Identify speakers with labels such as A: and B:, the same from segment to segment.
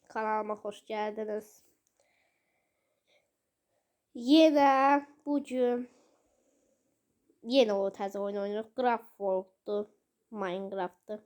A: Kanalıma hoş geldiniz. Yine bugün yeni o təzə oyun oynayırıq. Craftworld'dur. Minecraft'dır.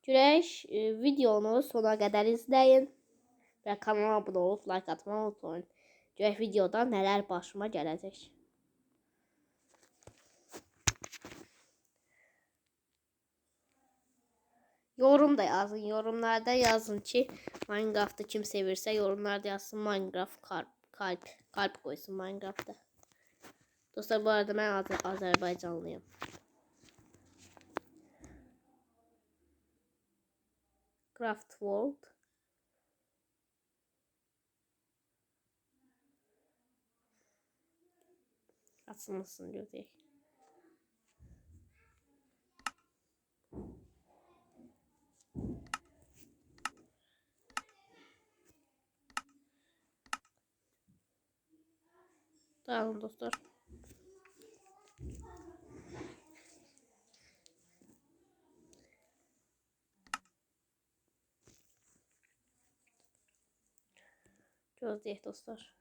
A: Görək videonu sona kadar izleyin. Və kanala abunə olub like atmayı unutmayın. Görək videoda nələr başıma gələcək. Yorum da yazın. Yorumlarda yazın ki Minecraft'ı kim sevirse yorumlarda yazsın. Minecraft kalp koysun Minecraft'ta. Dostlar bu arada ben Azerbaycanlıyım. Craftworld. Açılmasın diyor değil. Tamam dostlar. Gözleyek dostlar.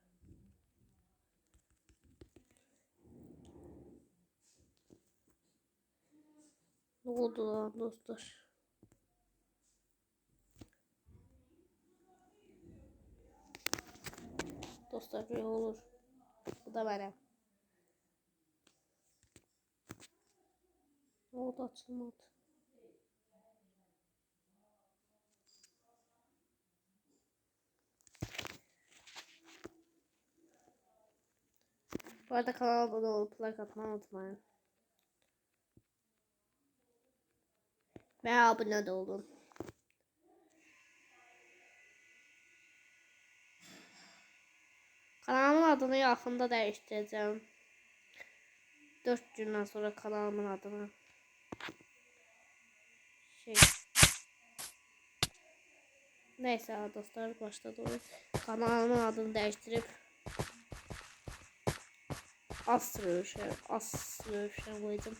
A: Ne oldu lan dostlar? Dostlar böyle olur. Bu da benim. Ne oldu açılmadı. Bu arada kanala abone olup like atmayı unutmayın. Ve abone de olun. Kanalımın adını yakında değiştireceğim. 4 gündən sonra kanalımın adını neyse dostlar başladı oyun. Kanalımın adını değiştirip Aströvşen koydum.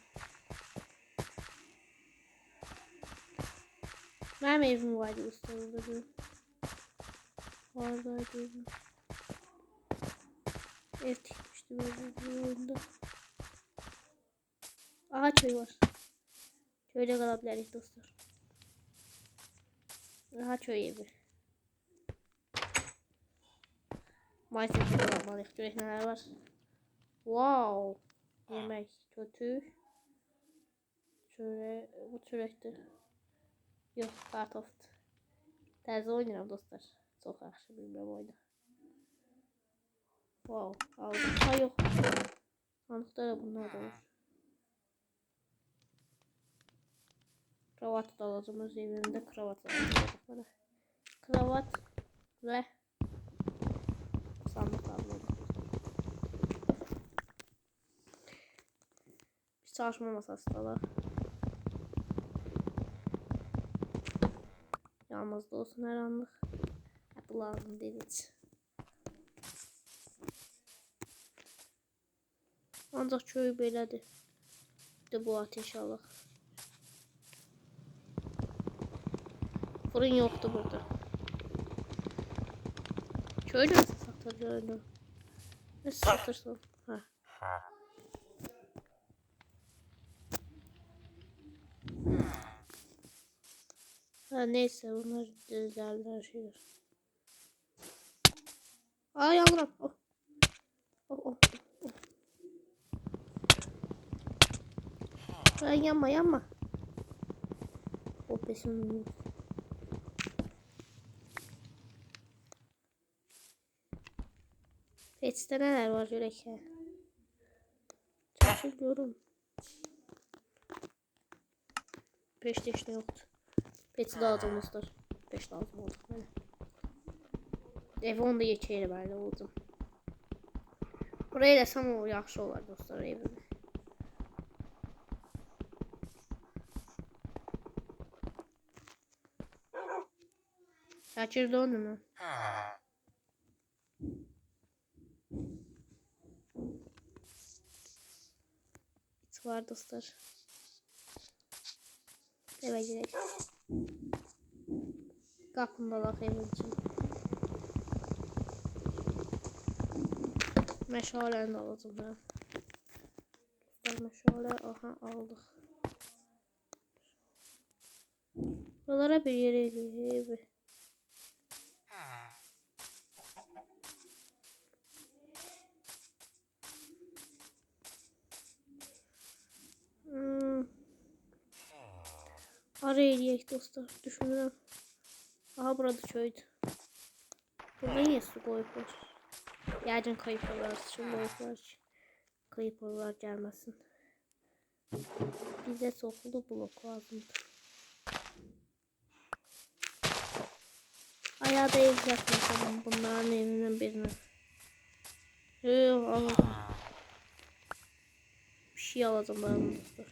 A: Benim evim vardı ustalığı. Oradaydı. Ev tikmiştim bu oyunda. Aha köy var. Köyde kalabiliriz dostlar. Aha köy evi. Maalesef kalamalıyız. Görək neler var. Wow. Yemek kötü. Şöyle bu çörəkdir. Yok kartoft. Təzə oynayıram dostlar. Çok yaxşı bilmem oyunu. Wow. Aldım. Ha yok. Sandıkta da bunlar da olur. Kravat da alacağım. Öz evimde kravat alacağım. Kravat ve sandık alacağım. Bir çalışma masası da var. Yalnız da olsun her anlık. Bu lazım değil hiç. Ancak köy belədir. Bir de bu ateş alaq. Fırın yoktu burada. Köyde nasıl satacağını? Nasıl satırsın? Ha. Ha neyse bunlar güzeller şeyler. Aa yavrum. Oh. Oh, oh, oh. Yanma. O peşim. Pet'te neler var görək. Çalışıyorum. Peşte işte yoktu. Pet'i lazım dostlar. Peş lazım oldu bana. Evi onda geçelim böyle oldum. Buraya da sana yaxşı olar dostlar evimi. Şakir döndü mü? Hiç var dostlar. Eve gidelim. Kapımda laf evim için. Meşaləni də alacağım ben. Dostlar meşale aha aldık. Buralara bir yere eləyib. Araya eləyək dostlar. Düşünürəm. Aha burada çöydü. Burada niye su koyublar? Yəqin kayıplar için koyublar ki. Kayıplar gəlməsin. Bizə çoxlu blok lazımdır. Ayağı da ev yapmasam bunların evinden birine. Bir şey alacağım ben dostlar.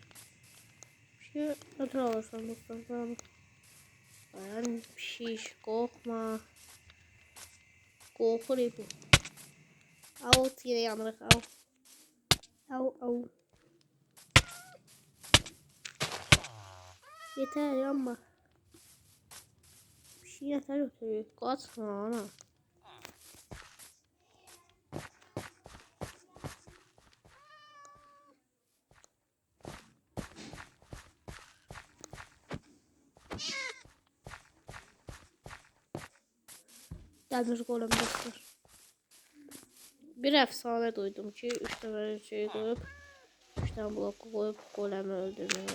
A: Bir şey ötürü alırsam dostlar. Yani bir şey korkma. Korkur bu. Al yine yanırıq al. Al. Yeter yanma. Bir şey yeter ötürü. Kaçma ana. Gelmiş golem dostlar. Bir efsane duydum ki 3 tane şey koyup 3 tane blok koyup golemi öldürmeyi.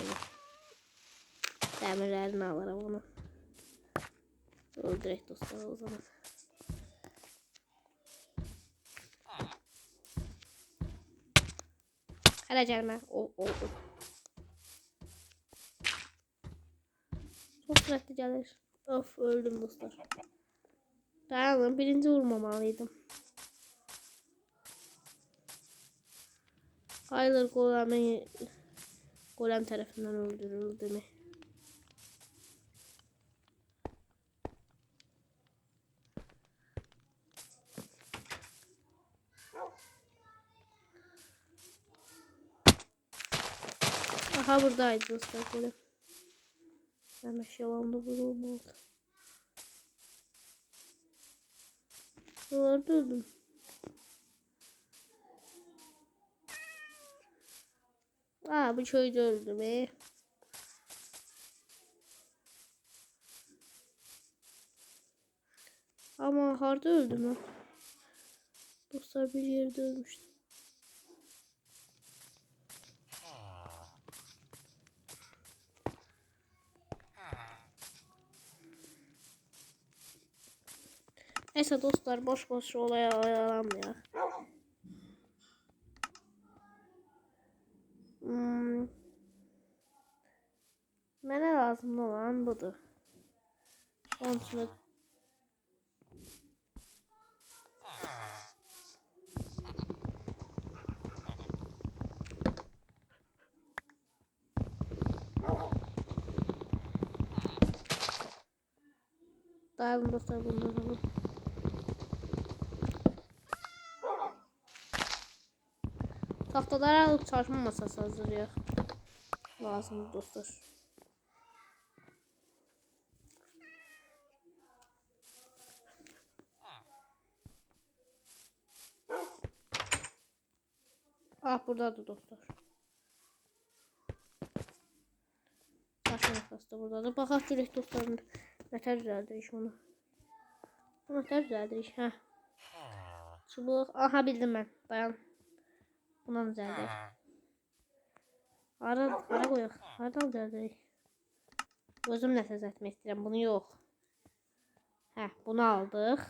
A: Demirlerini alırım onu. Öldürek dostlar o zaman. Hele gelme. Çok süratli gelir. Of öldüm dostlar. Dayanın birinci vurmamalıydım. Hayır golem tarafından öldürüldü mü? Aha buradaydı dostlar golem. Ben yalandı vurulmadı. Öldürdüm. Bu köyde öldü be. Ama harda öldü mü? Dostlar bir yerde ölmüştü. Neyse dostlar boş olaya oyalanmıyor. Mənə lazım olan budur. Onun için dayanın dostlar bunları alalım. Tahtaları alıp çarpma masası hazırlıyor. Lazım dostlar. Buradadır dostlar. Taş masası da buradadır. Baxaq görək dostlarım. Nətər düzəldirik onu. Bu nətər düzəldirik? Hə. Çubuq. Aha bildim mən. Dayan. Buna düzəldik. Hara qoyaq? Haradan düzəldirik? Özüm nəsə düzəltmək istəyirəm. Bunu yox. Hə, bunu aldıq.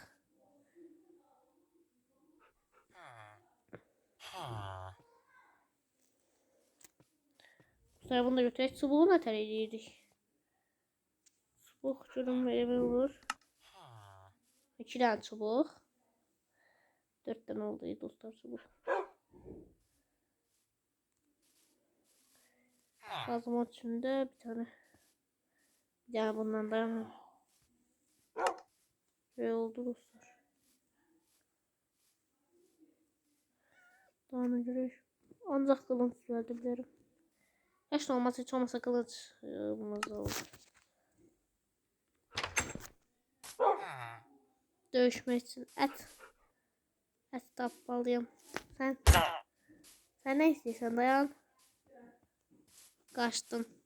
A: Sonra bunu da götürək. Çubuğu nətər eləyirik? Çubuq cürüm verimi olur. 2 tane çubuq. 4 tane oldu dostlar çubuq. Kazma içinde bir tane. Ya bundan da şey oldu dostlar. Daha ne göre ancak kılıç düzeltebilirim. Hiç olmazsa hiç olmazsa kılıç oldu. Dövüşmek için et tapmalıyım. Sen ne istiyorsan dayan. Kaçtın.